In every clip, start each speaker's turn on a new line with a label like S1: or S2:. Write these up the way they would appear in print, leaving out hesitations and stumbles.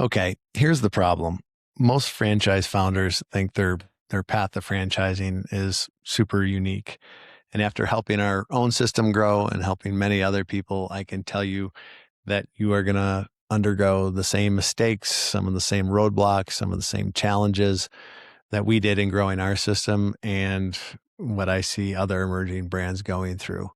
S1: Okay, here's the problem. Most franchise founders think their path to franchising is super unique. And after helping our own system grow and helping many other people, I can tell you that you are going to undergo the same mistakes, some of the same roadblocks, some of the same challenges that we did in growing our system and what I see other emerging brands going through.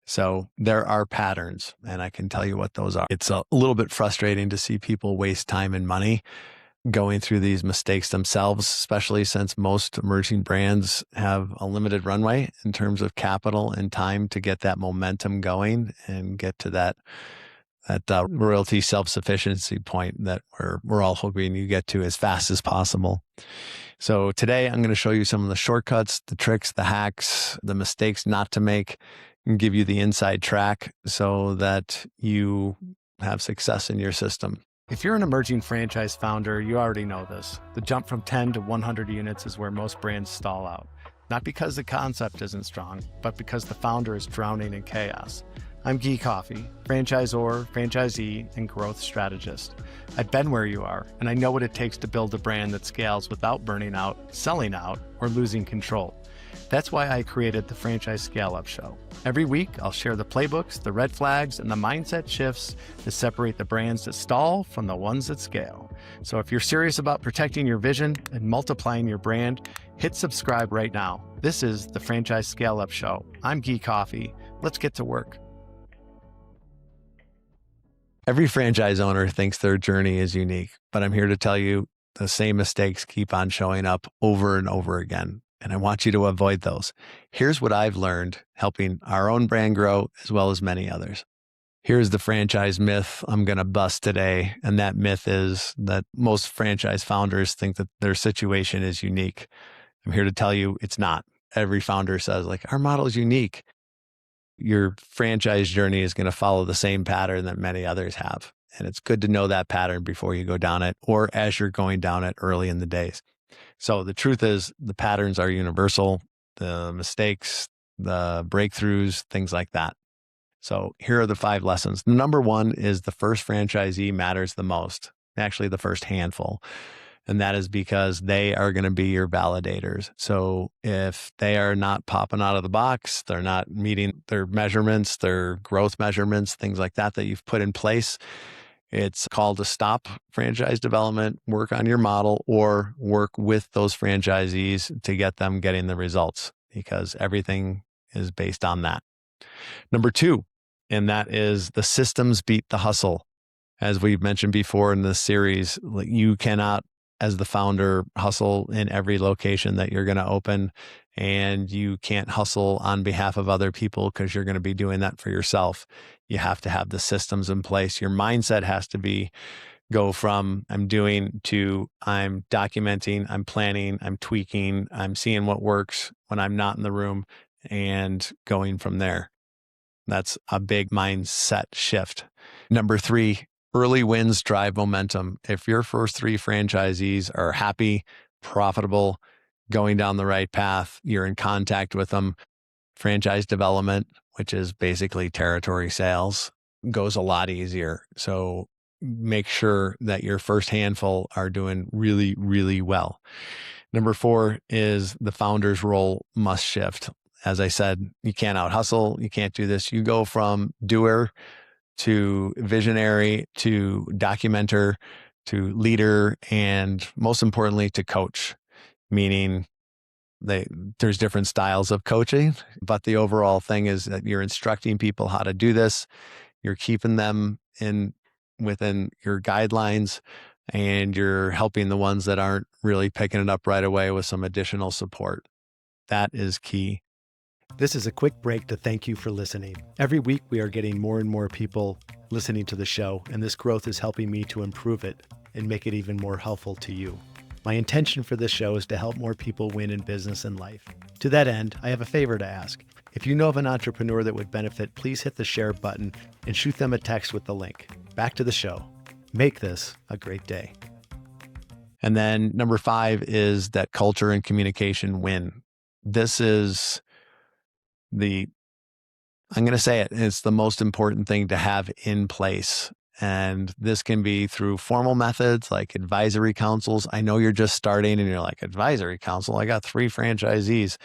S1: So there are patterns, and I can tell you what those are. It's a little bit frustrating to see people waste time and money going through these mistakes themselves, especially since most emerging brands have a limited runway in terms of capital and time to get that momentum going and get to that royalty self-sufficiency point that we're all hoping you get to as fast as possible. So today I'm going to show you some of the shortcuts, the tricks, the hacks, the mistakes not to make, and give you the inside track so that you have success in your system. If you're an emerging franchise founder, you already know this. The jump from 10 to 100 units is where most brands stall out. Not because the concept isn't strong, but because the founder is drowning in chaos. I'm Guy Coffey, franchisor, franchisee, and growth strategist. I've been where you are, and I know what it takes to build a brand that scales without burning out, selling out, or losing control. That's why I created the Franchise Scale-Up Show. Every week, I'll share the playbooks, the red flags, and the mindset shifts that separate the brands that stall from the ones that scale. So if you're serious about protecting your vision and multiplying your brand, hit subscribe right now. This is the Franchise Scale-Up Show. I'm Guy Coffey. Let's get to work. Every franchise owner thinks their journey is unique, but I'm here to tell you the same mistakes keep on showing up over and over again. And I want you to avoid those. Here's what I've learned helping our own brand grow as well as many others. Here's the franchise myth I'm going to bust today. And that myth is that most franchise founders think that their situation is unique. I'm here to tell you it's not. Every founder says, like, our model is unique. Your franchise journey is going to follow the same pattern that many others have. And it's good to know that pattern before you go down it or as you're going down it early in the days. So the truth is the patterns are universal, the mistakes, the breakthroughs, things like that. So here are the 5 lessons. Number 1 is the first franchisee matters the most, actually the first handful. And that is because they are going to be your validators. So if they are not popping out of the box, they're not meeting their measurements, their growth measurements, things like that you've put in place, it's called to stop franchise development, work on your model, or work with those franchisees to get them getting the results, because everything is based on that. Number 2, and that is the systems beat the hustle. As we've mentioned before in this series, you cannot, as the founder, hustle in every location that you're going to open, and you can't hustle on behalf of other people because you're going to be doing that for yourself. You have to have the systems in place. Your mindset has to go from I'm doing to I'm documenting, I'm planning, I'm tweaking, I'm seeing what works when I'm not in the room, and going from there. That's a big mindset shift. Number 3, early wins drive momentum. If your first 3 franchisees are happy, profitable, going down the right path, you're in contact with them, franchise development, which is basically territory sales, goes a lot easier. So make sure that your first handful are doing really, really well. Number 4 is the founder's role must shift. As I said, you can't out hustle. You can't do this. You go from doer to visionary, to documenter, to leader, and most importantly, to coach, meaning there's different styles of coaching, but the overall thing is that you're instructing people how to do this. You're keeping them within your guidelines, and you're helping the ones that aren't really picking it up right away with some additional support. That is key. This is a quick break to thank you for listening. Every week, we are getting more and more people listening to the show, and this growth is helping me to improve it and make it even more helpful to you. My intention for this show is to help more people win in business and life. To that end, I have a favor to ask. If you know of an entrepreneur that would benefit, please hit the share button and shoot them a text with the link. Back to the show. Make this a great day. And then number 5 is that culture and communication win. This is I'm going to say it, it's the most important thing to have in place. And this can be through formal methods like advisory councils. I know you're just starting and you're like, advisory council? I got 3 franchisees.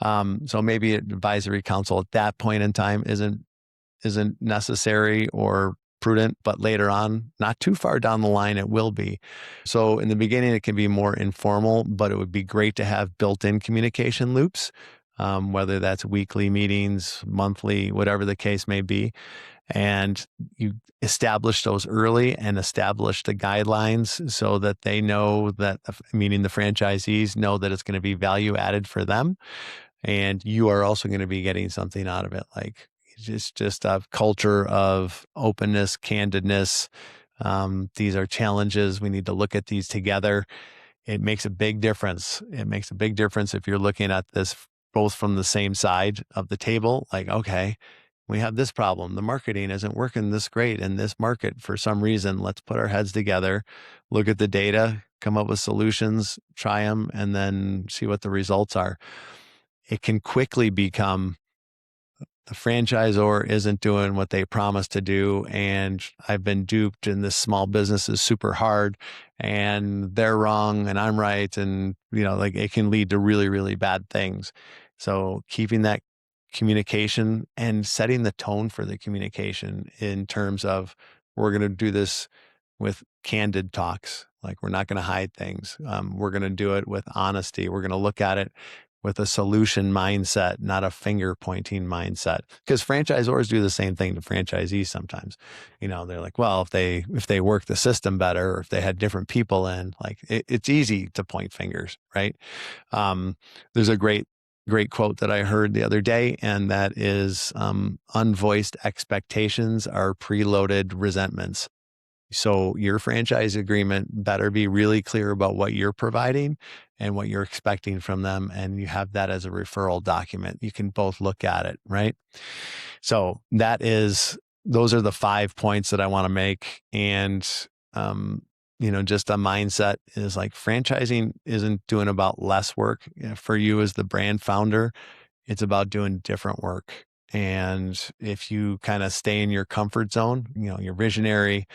S1: So maybe an advisory council at that point in time isn't necessary or prudent, but later on, not too far down the line, it will be. So in the beginning, it can be more informal, but it would be great to have built-in communication loops, whether that's weekly meetings, monthly, whatever the case may be. And you establish those early and establish the guidelines so that they know that, meaning the franchisees know that it's going to be value added for them. And you are also going to be getting something out of it, like just a culture of openness, candidness. These are challenges. We need to look at these together. It makes a big difference. It makes a big difference if you're looking at this both from the same side of the table, like, okay, we have this problem. The marketing isn't working this great in this market for some reason. Let's put our heads together, look at the data, come up with solutions, try them, and then see what the results are. It can quickly become the franchisor isn't doing what they promised to do, and I've been duped, and this small business is super hard, and they're wrong, and I'm right, and like it can lead to really, really bad things. So keeping that communication and setting the tone for the communication in terms of we're going to do this with candid talks, like we're not going to hide things. We're going to do it with honesty. We're going to look at it with a solution mindset, not a finger pointing mindset. Because franchisors do the same thing to franchisees sometimes. They're like, well, if they work the system better, or if they had different people in, like it's easy to point fingers, right? There's a great quote that I heard the other day, and that is unvoiced expectations are preloaded resentments. So your franchise agreement better be really clear about what you're providing and what you're expecting from them. And you have that as a referral document. You can both look at it, right? So those are the 5 points that I want to make. And, just a mindset is like franchising isn't doing about less work for you as the brand founder. It's about doing different work. And if you kind of stay in your comfort zone, you're visionary,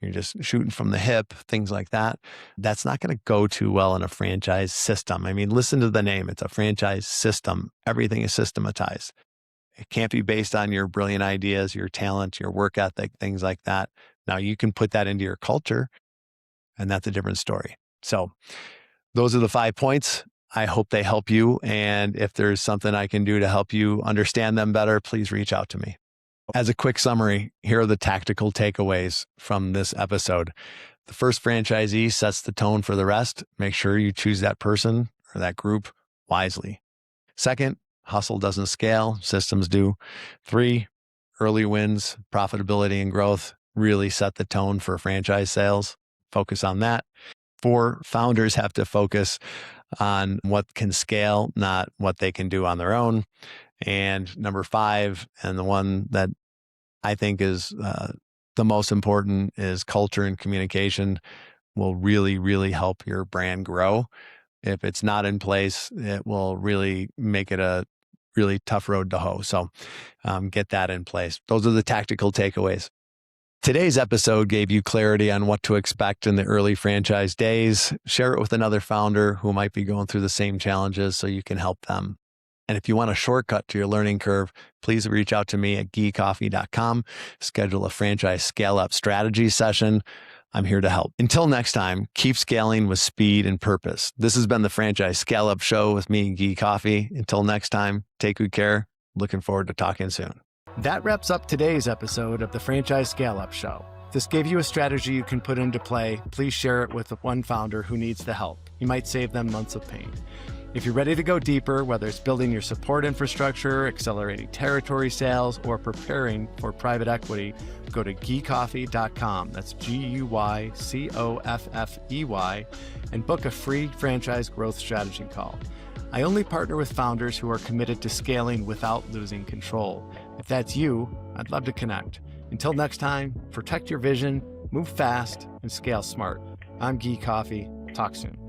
S1: you're just shooting from the hip, things like that, that's not going to go too well in a franchise system. I mean, listen to the name. It's a franchise system. Everything is systematized. It can't be based on your brilliant ideas, your talent, your work ethic, things like that. Now you can put that into your culture, and that's a different story. So those are the 5 points. I hope they help you. And if there's something I can do to help you understand them better, please reach out to me. As a quick summary, here are the tactical takeaways from this episode. The first franchisee sets the tone for the rest. Make sure you choose that person or that group wisely. Second, hustle doesn't scale, systems do. 3, early wins, profitability, and growth really set the tone for franchise sales. Focus on that. 4, founders have to focus on what can scale, not what they can do on their own. And number 5, and the one that I think is the most important, is culture and communication will really, really help your brand grow. If it's not in place, it will really make it a really tough road to hoe. So get that in place. Those are the tactical takeaways. Today's episode gave you clarity on what to expect in the early franchise days. Share it with another founder who might be going through the same challenges so you can help them. And if you want a shortcut to your learning curve, please reach out to me at guycoffey.com. Schedule a franchise scale-up strategy session. I'm here to help. Until next time, keep scaling with speed and purpose. This has been the Franchise Scale-Up Show with me, Guy Coffey. Until next time, take good care. Looking forward to talking soon. That wraps up today's episode of the Franchise Scale-Up Show. If this gave you a strategy you can put into play, please share it with one founder who needs the help. You might save them months of pain. If you're ready to go deeper, whether it's building your support infrastructure, accelerating territory sales, or preparing for private equity, go to guycoffey.com. That's GUYCOFFEY, and book a free franchise growth strategy call. I only partner with founders who are committed to scaling without losing control. If that's you, I'd love to connect. Until next time, protect your vision, move fast, and scale smart. I'm Guy Coffey. Talk soon.